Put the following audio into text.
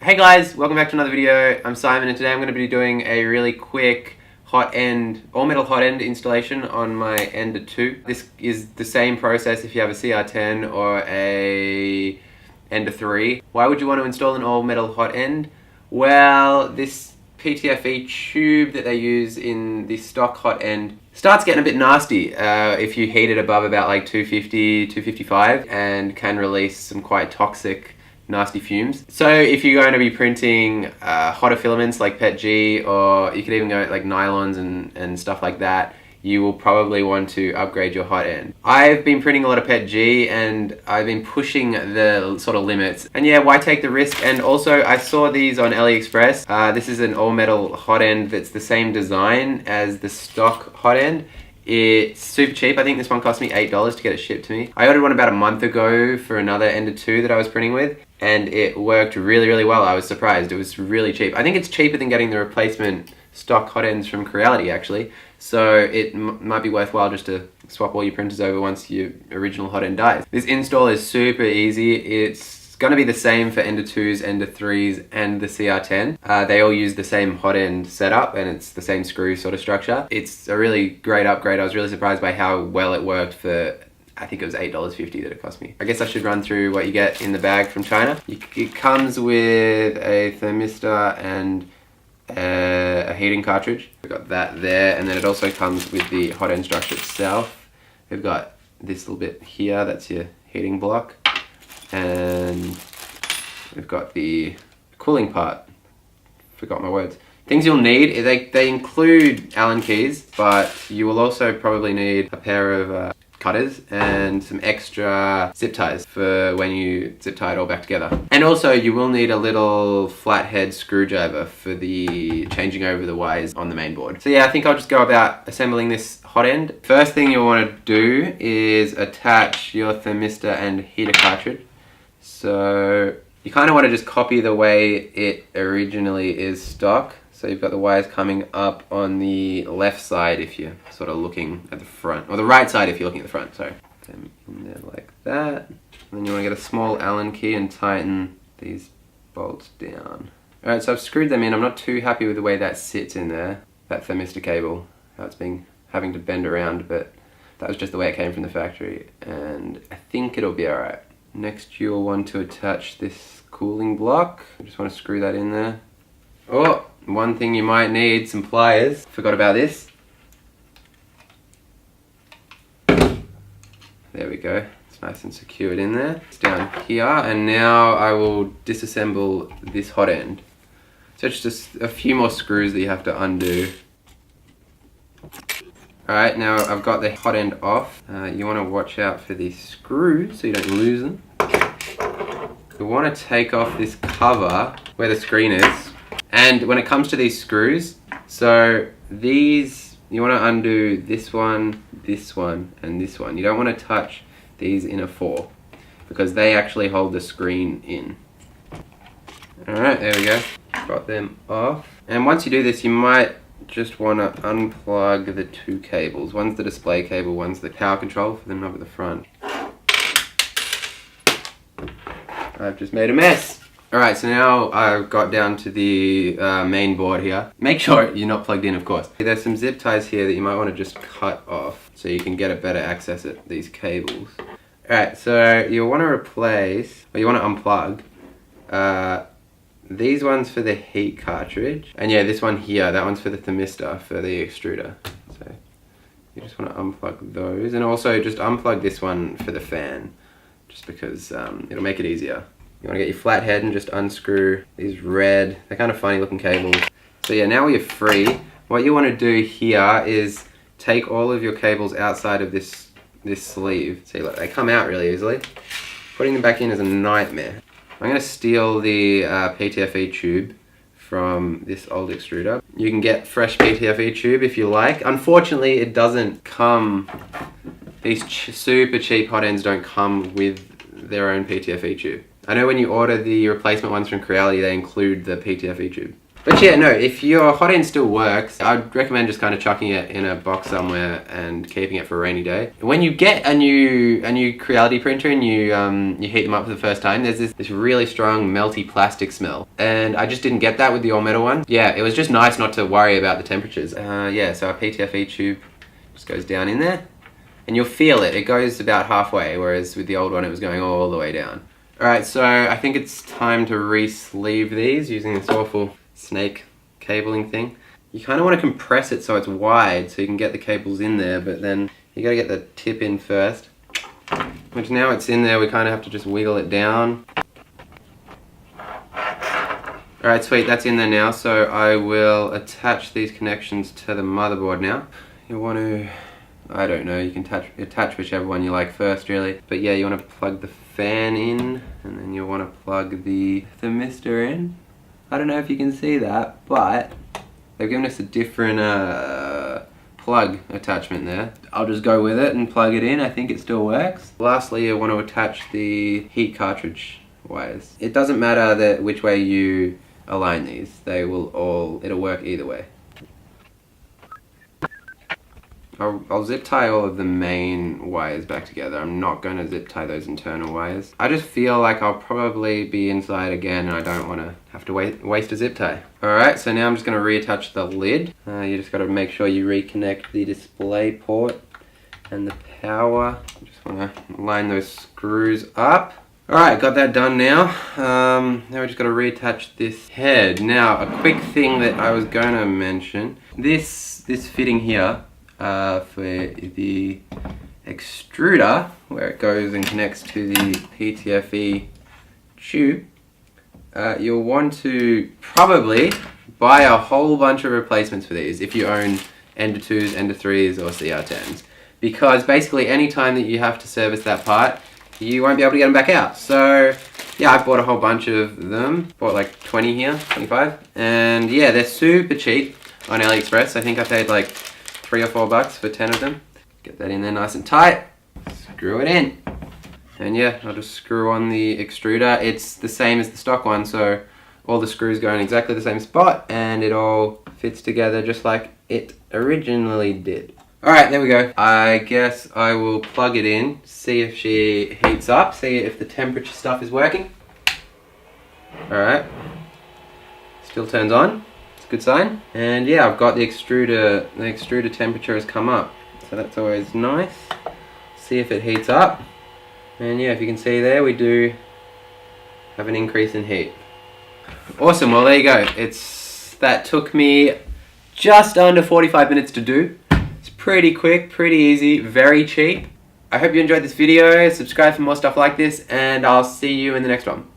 Hey guys, welcome back to another video. I'm Simon and today I'm going to be doing a really quick all metal hot end installation on my Ender-2. This is the same process if you have a Cr-10 or a Ender-3. Why would you want to install an all metal hot end? Well, this PTFE tube that they use in the stock hot end starts getting a bit nasty if you heat it above about like 250, 255 and can release some quite toxic nasty fumes. So if you're going to be printing hotter filaments like PETG, or you could even go like nylons and stuff like that, you will probably want to upgrade your hot end. I've been printing a lot of PETG and I've been pushing the sort of limits. And yeah, why take the risk? And also I saw these on Aliexpress. This is an all metal hot end that's the same design as the stock hot end. It's super cheap. I think this one cost me $8 to get it shipped to me. I ordered one about a month ago for another Ender-2 that I was printing with, and it worked really well. I was surprised. It was really cheap. I think it's cheaper than getting the replacement stock hot ends from Cr-10 actually. So it might be worthwhile just to swap all your printers over once your original hot end dies. This install is super easy. It's going to be the same for Ender-2s, Ender-3s and the Cr-10. They all use the same hot end setup and it's the same screw sort of structure. It's a really great upgrade. I was really surprised by how well it worked for, I think it was $8.50 that it cost me. I guess I should run through what you get in the bag from China. It comes with a thermistor and a heating cartridge. We've got that there, and then it also comes with the hot end structure itself. We've got this little bit here, that's your heating block. And we've got the cooling part. Forgot my words. Things you'll need, they include Allen keys, but you will also probably need a pair of cutters and some extra zip ties for when you zip tie it all back together. And also you will need a little flathead screwdriver for the changing over the wires on the main board. So yeah, I think I'll just go about assembling this hot end. First thing you'll want to do is attach your thermistor and heater cartridge. So you kind of want to just copy the way it originally is stock. So you've got the wires coming up on the left side if you're sort of looking at the front, or the right side if you're looking at the front, sorry. Them in there like that. And then you want to get a small Allen key and tighten these bolts down. Alright, so I've screwed them in. I'm not too happy with the way that sits in there, that thermistor cable, how it's been having to bend around, but that was just the way it came from the factory, and I think it'll be alright. Next you'll want to attach this cooling block. I just want to screw that in there. Oh! One thing you might need, some pliers. Forgot about this. There we go. It's nice and secured in there. It's down here, and now I will disassemble this hot end. So it's just a few more screws that you have to undo. Alright, now I've got the hot end off. You want to watch out for these screws so you don't lose them. You want to take off this cover where the screen is. And when it comes to these screws, so these, you want to undo this one, and this one. You don't want to touch these inner four because they actually hold the screen in. Alright, there we go. Got them off. And once you do this, you might just want to unplug the two cables. One's the display cable, one's the power control for the knob at the front. I've just made a mess. Alright, so now I've got down to the main board here. Make sure you're not plugged in, of course. There's some zip ties here that you might want to just cut off so you can get a better access at these cables. Alright, so you'll want to replace, or you want to unplug these ones for the heat cartridge. And yeah, this one here, that one's for the thermistor, for the extruder. So you just want to unplug those. And also just unplug this one for the fan, just because it'll make it easier. You want to get your flathead and just unscrew these red, they're kind of funny looking cables. So yeah, now you're free. What you want to do here is take all of your cables outside of this sleeve. See, look, they come out really easily. Putting them back in is a nightmare. I'm going to steal the PTFE tube from this old extruder. You can get fresh PTFE tube if you like. Unfortunately, it doesn't come, these super cheap hot ends don't come with their own PTFE tube. I know when you order the replacement ones from Cr-10, they include the PTFE tube. But yeah, no, if your hot end still works, I'd recommend just kind of chucking it in a box somewhere and keeping it for a rainy day. When you get a new Creality printer and you heat them up for the first time, there's this really strong melty plastic smell. And I just didn't get that with the all metal one. Yeah, it was just nice not to worry about the temperatures. Yeah, so our PTFE tube just goes down in there. And you'll feel it. It goes about halfway, whereas with the old one it was going all the way down. Alright, so I think it's time to re-sleeve these using this awful snake cabling thing. You kind of want to compress it so it's wide so you can get the cables in there, but then you got to get the tip in first. Which now it's in there, we kind of have to just wiggle it down. Alright, sweet, that's in there now, so I will attach these connections to the motherboard now. You want to, I don't know, you can attach whichever one you like first really. But yeah, you want to plug the fan in, and then you want to plug the thermistor in. I don't know if you can see that, but they've given us a different plug attachment there. I'll just go with it and plug it in. I think it still works. Lastly, you want to attach the heat cartridge wires. It doesn't matter which way you align these. It'll work either way. I'll zip tie all of the main wires back together. I'm not going to zip tie those internal wires. I just feel like I'll probably be inside again and I don't want to have to waste a zip tie. Alright, so now I'm just going to reattach the lid. You just got to make sure you reconnect the display port and the power. Just want to line those screws up. Alright, got that done now. Now we just got to reattach this head. Now, a quick thing that I was going to mention. This fitting here, for the extruder, where it goes and connects to the PTFE tube, you'll want to probably buy a whole bunch of replacements for these if you own Ender-2s, Ender-3s or Cr-10s, because basically any time that you have to service that part, you won't be able to get them back out. So yeah, I bought a whole bunch of them, bought like 20 here, 25, and yeah, they're super cheap on Aliexpress. I think I paid like $3 or $4 for 10 of them. Get that in there nice and tight, screw it in. And yeah, I'll just screw on the extruder. It's the same as the stock one, so all the screws go in exactly the same spot and it all fits together just like it originally did. Alright, there we go. I guess I will plug it in, see if she heats up, see if the temperature stuff is working. Alright, still turns on. Good sign. And yeah, I've got the extruder temperature has come up, so that's always nice. See if it heats up, and yeah, if you can see there, we do have an increase in heat. Awesome. Well, there you go. That took me just under 45 minutes to do. It's pretty quick, pretty easy, very cheap. I hope you enjoyed this video. Subscribe for more stuff like this, and I'll see you in the next one.